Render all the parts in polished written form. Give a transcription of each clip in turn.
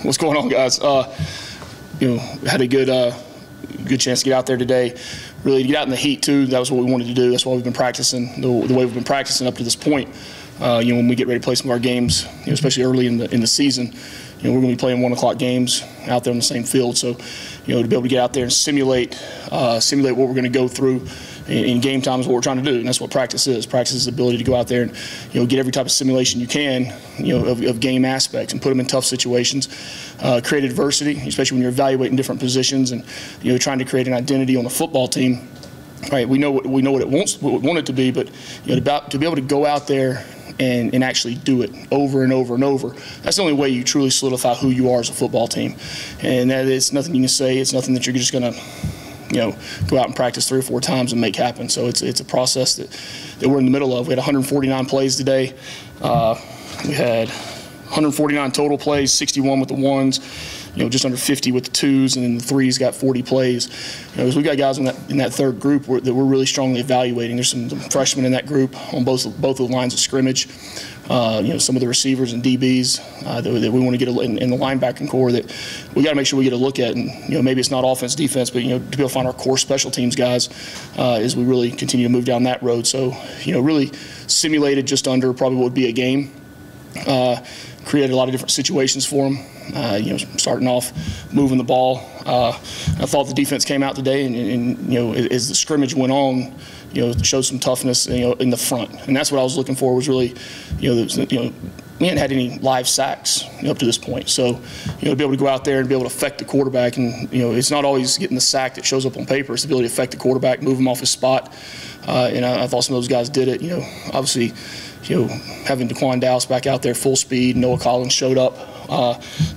What's going on, guys? Had a good chance to get out there today. Really to get out in the heat too. That was what we wanted to do. That's why we've been practicing the way we've been practicing up to this point. When we get ready to play some of our games, especially early in the season, we're going to be playing 1 o'clock games out there on the same field. So, to be able to get out there and simulate what we're going to go through in game time is what we're trying to do, and that's what practice is. Practice is the ability to go out there and get every type of simulation you can, of game aspects and put them in tough situations, create adversity, especially when you're evaluating different positions and trying to create an identity on the football team. Right, we know what it wants, what we want it to be, but to be able to go out there and actually do it over and over and over, that's the only way you truly solidify who you are as a football team. And that is nothing you can say. It's nothing that you're just going to go out and practice 3 or 4 times and make happen. So it's a process that we're in the middle of. We had 149 plays today. We had 149 total plays, 61 with the ones, just under 50 with the twos, and then the threes got 40 plays. So we got guys in that third group that we're really strongly evaluating. There's some freshmen in that group on both of the lines of scrimmage. Some of the receivers and DBs that we want to get in the linebacking core that we got to make sure we get a look at. And maybe it's not offense, defense, but to be able to find our core special teams guys as we really continue to move down that road. So really simulated just under probably what would be a game. Created a lot of different situations for them. Starting off moving the ball. I thought the defense came out today, and as the scrimmage went on, showed some toughness, in the front, and that's what I was looking for. Was really, we hadn't had any live sacks up to this point. So, to be able to go out there and be able to affect the quarterback, and it's not always getting the sack that shows up on paper. It's the ability to affect the quarterback, move him off his spot, and I thought some of those guys did it. Obviously, having Daquan Dowse back out there full speed, Noah Collins showed up,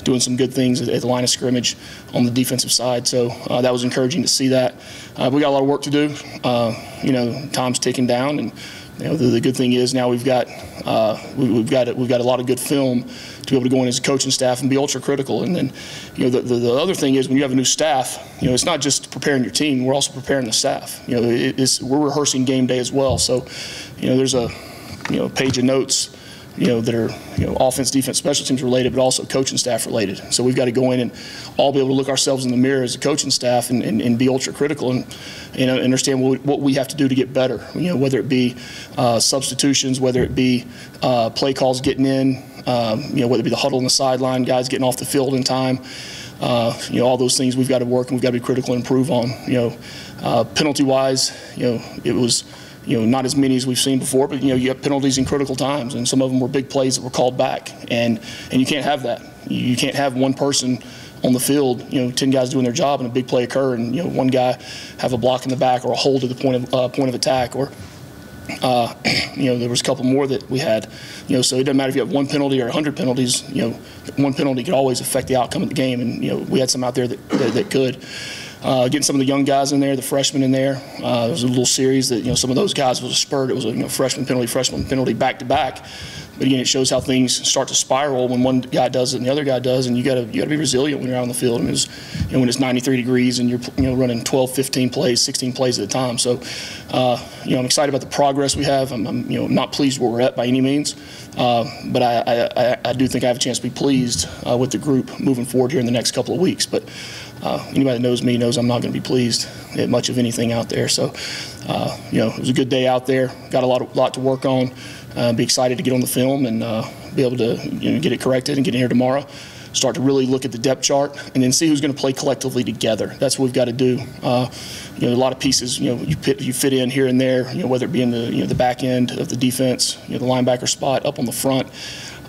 doing some good things at the line of scrimmage on the defensive side. So that was encouraging to see that. We got a lot of work to do. Time's ticking down, and the good thing is now we've got a lot of good film to be able to go in as a coaching staff and be ultra critical. And then the other thing is when you have a new staff, it's not just preparing your team, we're also preparing the staff. We're rehearsing game day as well. So there's a page of notes that are offense, defense, special teams related, but also coaching staff related. So we've got to go in and all be able to look ourselves in the mirror as a coaching staff and be ultra critical and understand what we have to do to get better. Whether it be substitutions, whether it be play calls getting in, whether it be the huddle on the sideline, guys getting off the field in time. All those things we've got to work and we've got to be critical and improve on. Penalty wise, it was not as many as we've seen before, but you have penalties in critical times, and some of them were big plays that were called back, and you can't have that. You can't have one person on the field, 10 guys doing their job, and a big play occur, and one guy have a block in the back or a hold at the point of attack, or there was a couple more that we had. So it doesn't matter if you have 1 penalty or 100 penalties. 1 penalty could always affect the outcome of the game, and we had some out there that could. Getting some of the young guys in there, the freshmen in there. There was a little series that some of those guys was a spurt. It was a freshman penalty back to back. But again, it shows how things start to spiral when one guy does it and the other guy does, and you got to be resilient when you're out on the field. I mean, when it's 93 degrees and you're running 12, 15 plays, 16 plays at a time. So I'm excited about the progress we have. I'm not pleased where we're at by any means, but I do think I have a chance to be pleased with the group moving forward here in the next couple of weeks. But anybody that knows me knows I'm not going to be pleased at much of anything out there. So, it was a good day out there. Got a lot to work on. Be excited to get on the film and be able to get it corrected and get in here tomorrow. Start to really look at the depth chart and then see who's going to play collectively together. That's what we've got to do. A lot of pieces, you fit in here and there. Whether it be in the back end of the defense, the linebacker spot, up on the front.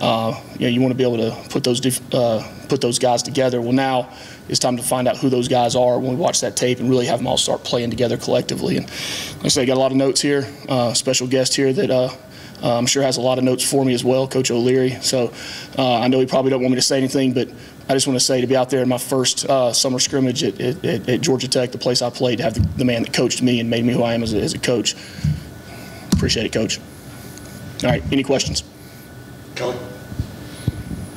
You want to be able to put those guys together. Well, now it's time to find out who those guys are when we watch that tape and really have them all start playing together collectively. And like I said, I got a lot of notes here. Special guest here that I'm sure has a lot of notes for me as well, Coach O'Leary. So I know he probably don't want me to say anything, but I just want to say to be out there in my first summer scrimmage at Georgia Tech, the place I played, to have the man that coached me and made me who I am as a coach. Appreciate it, Coach. All right, any questions? Kelly?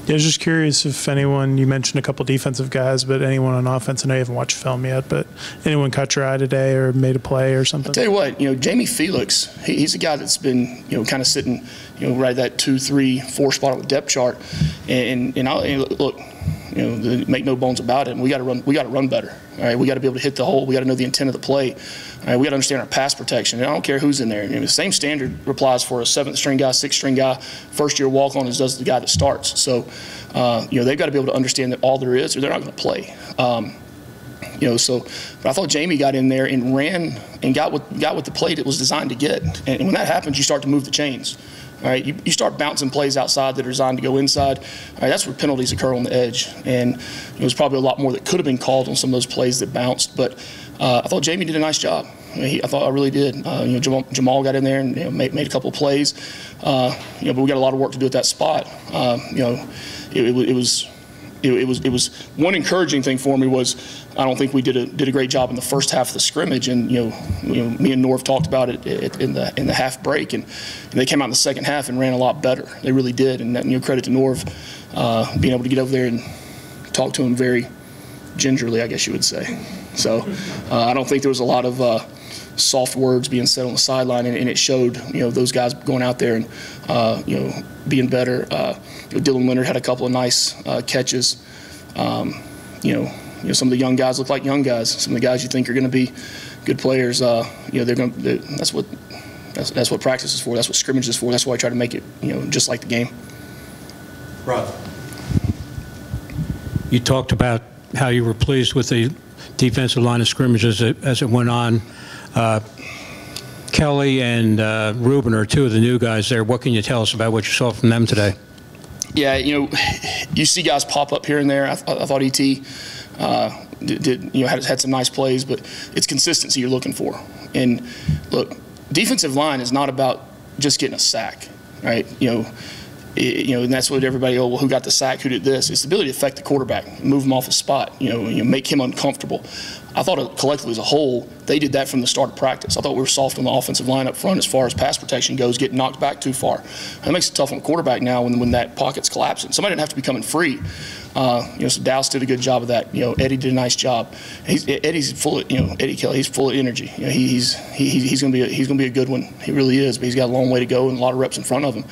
Yeah, I was just curious if anyone, you mentioned a couple defensive guys, but anyone on offense, I know you haven't watched film yet, but anyone caught your eye today or made a play or something? I'll tell you what, Jamie Felix, he's a guy that's been, kind of sitting, right at that 2, 3, 4 spot on the depth chart. And look, Make no bones about it. And we got to run. We got to run better. All right, we got to be able to hit the hole. We got to know the intent of the play. All right, we got to understand our pass protection. And I don't care who's in there. The same standard applies for a 7th string guy, 6th string guy, first-year walk-on as does the guy that starts. So, they've got to be able to understand that all there is, or they're not going to play. But I thought Jamie got in there and ran and got what the play that was designed to get. And when that happens, you start to move the chains. All right, you start bouncing plays outside that are designed to go inside. All right, that's where penalties occur on the edge. And there's probably a lot more that could have been called on some of those plays that bounced. But I thought Jamie did a nice job. I really did. Jamal got in there and made a couple of plays. But we got a lot of work to do at that spot. It was one encouraging thing for me was I don't think we did a great job in the first half of the scrimmage, and me and Norv talked about it in the half break, and they came out in the second half and ran a lot better. They really did, and credit to Norv being able to get over there and talk to him very gingerly, I guess you would say. So I don't think there was a lot of soft words being said on the sideline, and it showed those guys going out there and being better. Dylan Leonard had a couple of nice catches. Some of the young guys look like young guys. Some of the guys you think are going to be good players, that's what practice is for. That's what scrimmage is for. That's why I try to make it just like the game. Rod, you talked about how you were pleased with the defensive line of scrimmage as it went on. Kelly and Ruben are two of the new guys there. What can you tell us about what you saw from them today? Yeah, you see guys pop up here and there. I thought E.T. had some nice plays, but it's consistency you're looking for. And look, defensive line is not about just getting a sack, right? And that's what everybody, who got the sack, who did this? It's the ability to affect the quarterback, move him off his spot, make him uncomfortable. I thought collectively as a whole, they did that from the start of practice. I thought we were soft on the offensive line up front as far as pass protection goes, getting knocked back too far. That makes it tough on the quarterback now when that pocket's collapsing. Somebody didn't have to be coming free. So Dallas did a good job of that. Eddie did a nice job. Eddie's full of, Eddie Kelly, he's full of energy. He's going to be a good one. He really is, but he's got a long way to go and a lot of reps in front of him.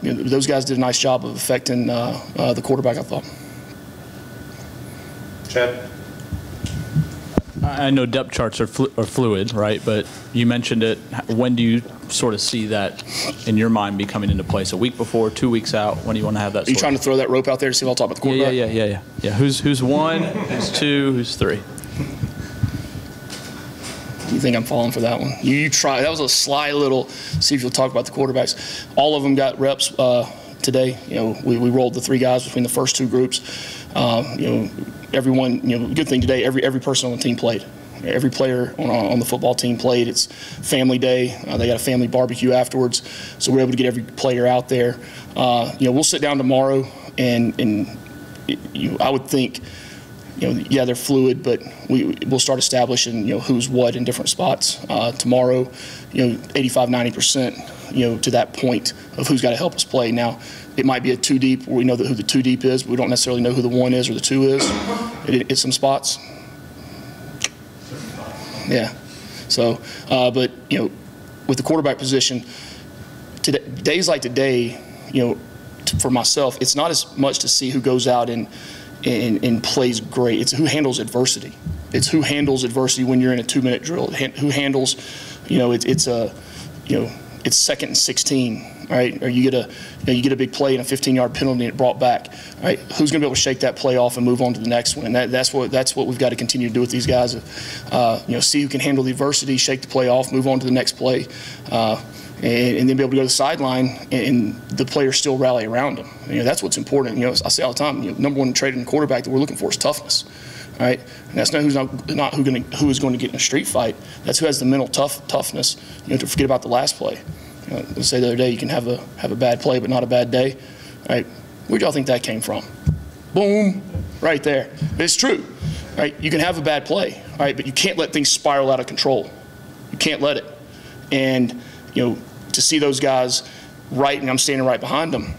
Those guys did a nice job of affecting the quarterback, I thought. Chad? I know depth charts are fluid, right? But you mentioned it. When do you sort of see that in your mind be coming into place? A week before, 2 weeks out? When do you want to have that? Are you trying to throw that rope out there to see if I'll talk about the quarterback? Yeah. Who's one? Who's two? Who's three? You think I'm falling for that one? You try. That was a sly little. See if you'll talk about the quarterbacks. All of them got reps today. We rolled the 3 guys between the first 2 groups. Everyone. Good thing today. Every person on the team played. Every player on the football team played. It's family day. They got a family barbecue afterwards, so we're able to get every player out there. We'll sit down tomorrow, and I would think. They're fluid, but we'll start establishing, who's what in different spots. Tomorrow, 85–90%, to that point of who's got to help us play. Now, it might be a 2 deep where we know who the 2 deep is, but we don't necessarily know who the 1 is or the 2 is. It's some spots. Yeah. So, but with the quarterback position, days like today, for myself, it's not as much to see who goes out and plays great. It's who handles adversity. It's who handles adversity when you're in a 2-minute drill. Who handles, it's 2nd and 16, right? Or you get a big play and a 15-yard penalty and it brought back, right? Who's going to be able to shake that play off and move on to the next one? And that's what we've got to continue to do with these guys. See who can handle the adversity, shake the play off, move on to the next play. And then be able to go to the sideline and the players still rally around them. That's what's important. I say all the time, number 1 trait in the quarterback that we're looking for is toughness, right? And that's not who is going to get in a street fight. That's who has the mental toughness, to forget about the last play. Let's say the other day you can have a bad play but not a bad day, right? Where do y'all think that came from? Boom, right there. But it's true, right? You can have a bad play, right? But you can't let things spiral out of control. You can't let it. And to see those guys right, and I'm standing right behind them,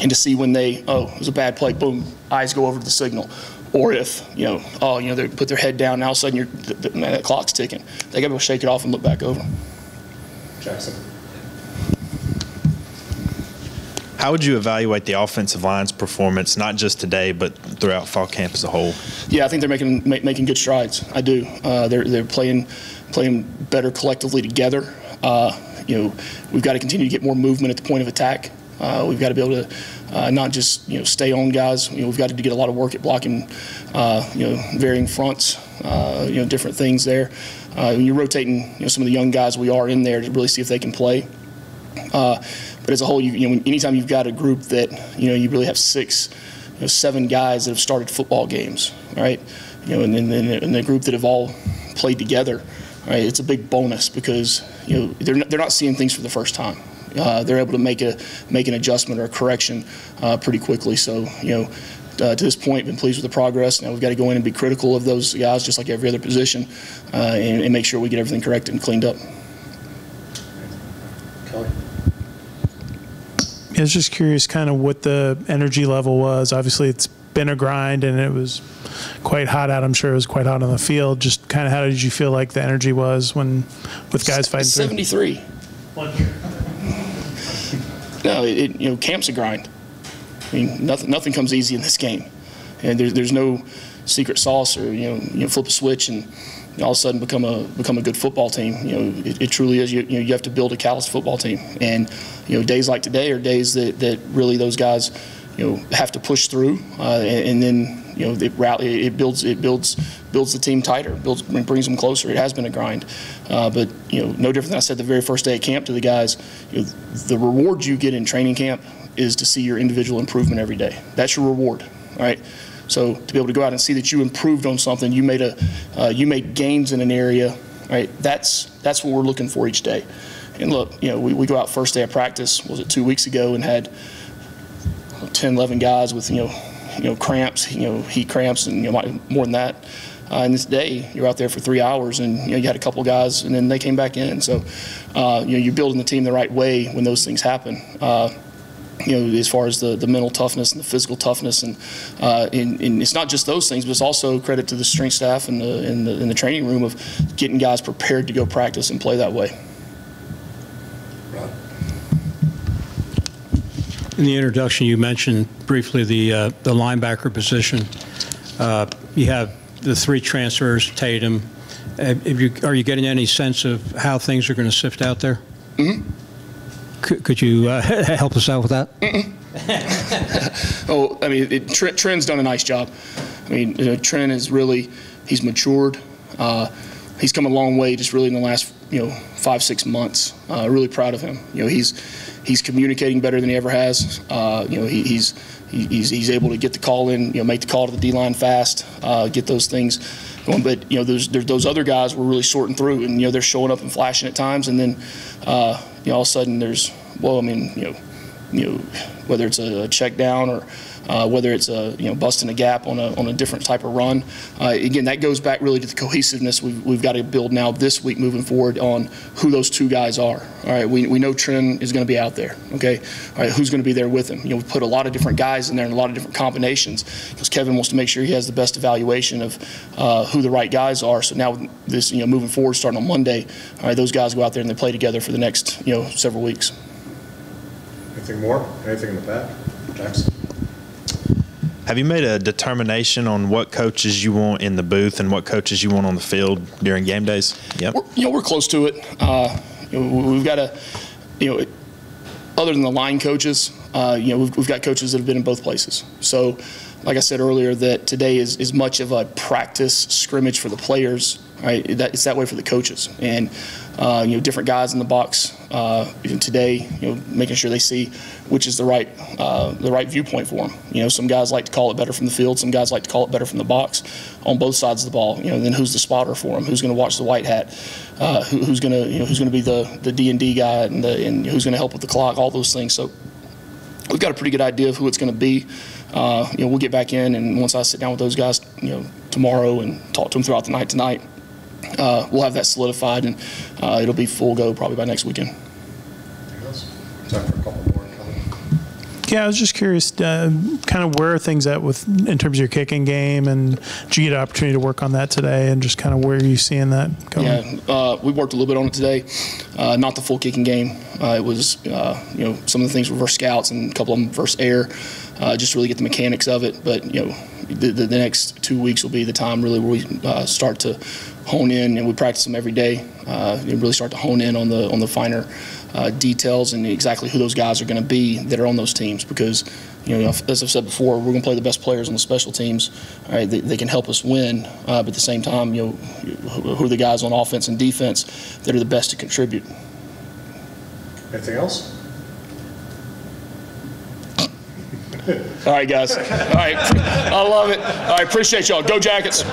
and to see when it was a bad play, boom, eyes go over to the signal. Or if, they put their head down, now all of a sudden that clock's ticking. They got to be able to shake it off and look back over. Jackson. How would you evaluate the offensive line's performance, not just today, but throughout fall camp as a whole? Yeah, I think they're making good strides. I do. They're playing better collectively together. We've got to continue to get more movement at the point of attack. We've got to be able to not just stay on guys. We've got to get a lot of work at blocking, varying fronts, different things there. When you're rotating, some of the young guys, we are in there to really see if they can play. But as a whole, anytime you've got a group that you really have 6, 7 guys that have started football games, right? And the group that have all played together, right? It's a big bonus because they're not seeing things for the first time. They're able to make an adjustment or a correction pretty quickly. So to this point, been pleased with the progress. Now we've got to go in and be critical of those guys, just like every other position, and make sure we get everything corrected and cleaned up. Kelly? I was just curious kind of what the energy level was. Obviously, it's been a grind, and it was quite hot out. I'm sure it was quite hot on the field. Just kind of how did you feel like the energy was with guys fighting 73. through? 1 year. No, camp's a grind. I mean, nothing comes easy in this game, and there's no secret sauce or flip a switch and all of a sudden become a good football team. It truly is. You have to build a callous football team, and days like today are days that really those guys have to push through, and then it builds the team tighter, brings them closer. It has been a grind, but no different than I said the very first day at camp to the guys. The reward you get in training camp is to see your individual improvement every day. That's your reward, all right? So to be able to go out and see that you improved on something, you made gains in an area, right? That's what we're looking for each day. And look, we go out first day of practice, was it 2 weeks ago, and had 10, 11 guys with cramps, heat cramps, and more than that. And this day, you're out there for 3 hours, and you had a couple guys, and then they came back in. So you're building the team the right way when those things happen. As far as the mental toughness and the physical toughness, and it's not just those things, but it's also credit to the strength staff and in the training room of getting guys prepared to go practice and play that way. In the introduction, you mentioned briefly the linebacker position. You have the 3 transfers, Tatum. Are you getting any sense of how things are going to sift out there? Mm-hmm. Could you help us out with that? Oh, I mean, Trent's done a nice job. I mean, Trent is he's matured. He's come a long way just really in the last, 5-6 months. Really proud of him. He's communicating better than he ever has. He's able to get the call in, make the call to the D-line fast, get those things going. But, those other guys we're really sorting through, and, they're showing up and flashing at times, and then, all of a sudden there's, whether it's a check down or whether it's busting a gap on a different type of run. Again, that goes back really to the cohesiveness we've got to build now this week moving forward on who those 2 guys are. All right, we know Trent is going to be out there. Okay, all right, who's going to be there with him? We put a lot of different guys in there and a lot of different combinations because Kevin wants to make sure he has the best evaluation of who the right guys are. So now this, moving forward, starting on Monday, all right, those guys go out there and they play together for the next, several weeks. Anything more? Anything in the back? Jackson? Have you made a determination on what coaches you want in the booth and what coaches you want on the field during game days? Yep. We're close to it. We've got to, other than the line coaches, we've got coaches that have been in both places. So, like I said earlier, that today is as much of a practice scrimmage for the players, right? It's that way for the coaches, and different guys in the box today, making sure they see which is the right viewpoint for them. Some guys like to call it better from the field, some guys like to call it better from the box. On both sides of the ball, then who's the spotter for them? Who's going to watch the white hat? Who's going to be the D&D guy, and who's going to help with the clock? All those things. So we've got a pretty good idea of who it's going to be. We'll get back in, and once I sit down with those guys, tomorrow and talk to them throughout the night tonight, we'll have that solidified, and it'll be full go probably by next weekend. Anything else? Time for a couple more. Yeah, I was just curious, kind of where are things at in terms of your kicking game, and did you get an opportunity to work on that today, and just kind of where are you seeing that going? Yeah, we worked a little bit on it today. Not the full kicking game. It was, some of the things were versus scouts and a couple of them versus air, just to really get the mechanics of it. But, the next 2 weeks will be the time really where we start to hone in, and we practice them every day, and really start to hone in on the finer details and exactly who those guys are going to be that are on those teams. Because, as I've said before, we're going to play the best players on the special teams. All right, they can help us win, but at the same time, who are the guys on offense and defense that are the best to contribute. Anything else? All right, guys. All right, I love it. All right, appreciate y'all. Go Jackets.